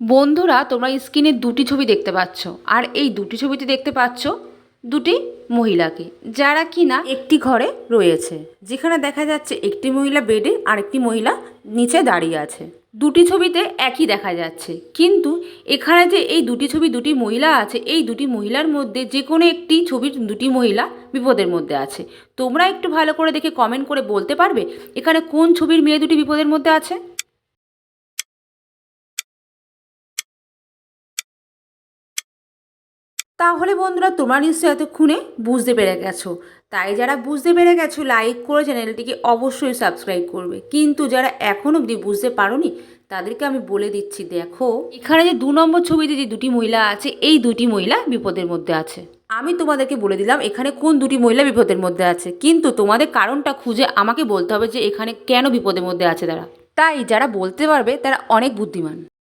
বন্ধুরা, তোমরা স্ক্রিনে দুটি ছবি দেখতে পাচ্ছ, আর এই দুটি ছবিতে দেখতে পাচ্ছ দুটি মহিলাকে, যারা কিনা একটি ঘরে রয়েছে, যেখানে দেখা যাচ্ছে একটি মহিলা বেডে আর একটি মহিলা নিচে দাঁড়িয়ে আছে। দুটি ছবিতে একই দেখা যাচ্ছে, কিন্তু এখানে যে এই দুটি ছবি দুটি মহিলা আছে, এই দুটি মহিলার মধ্যে যে কোনো একটি ছবির দুটি মহিলা বিপদের মধ্যে আছে। তোমরা একটু ভালো করে দেখে কমেন্ট করে বলতে পারবে এখানে কোন ছবির মেয়ে দুটি বিপদের মধ্যে আছে? তাহলে বন্ধুরা, তোমরা নিশ্চয়ই এতক্ষণে বুঝতে পেরে গেছো। তাই যারা বুঝতে পেরে গেছো লাইক করে চ্যানেলটিকে অবশ্যই সাবস্ক্রাইব করবে, কিন্তু যারা এখনও অবধি বুঝতে পারোনি তাদেরকে আমি বলে দিচ্ছি, দেখো এখানে যে 2 নম্বর ছবিতে যে দুটি মহিলা আছে, এই দুটি মহিলা বিপদের মধ্যে আছে। আমি তোমাদেরকে বলে দিলাম এখানে কোন দুটি মহিলা বিপদের মধ্যে আছে, কিন্তু তোমাদের কারণটা খুঁজে আমাকে বলতে হবে যে এখানে কেন বিপদের মধ্যে আছে তারা। তাই যারা বলতে পারবে তারা অনেক বুদ্ধিমান।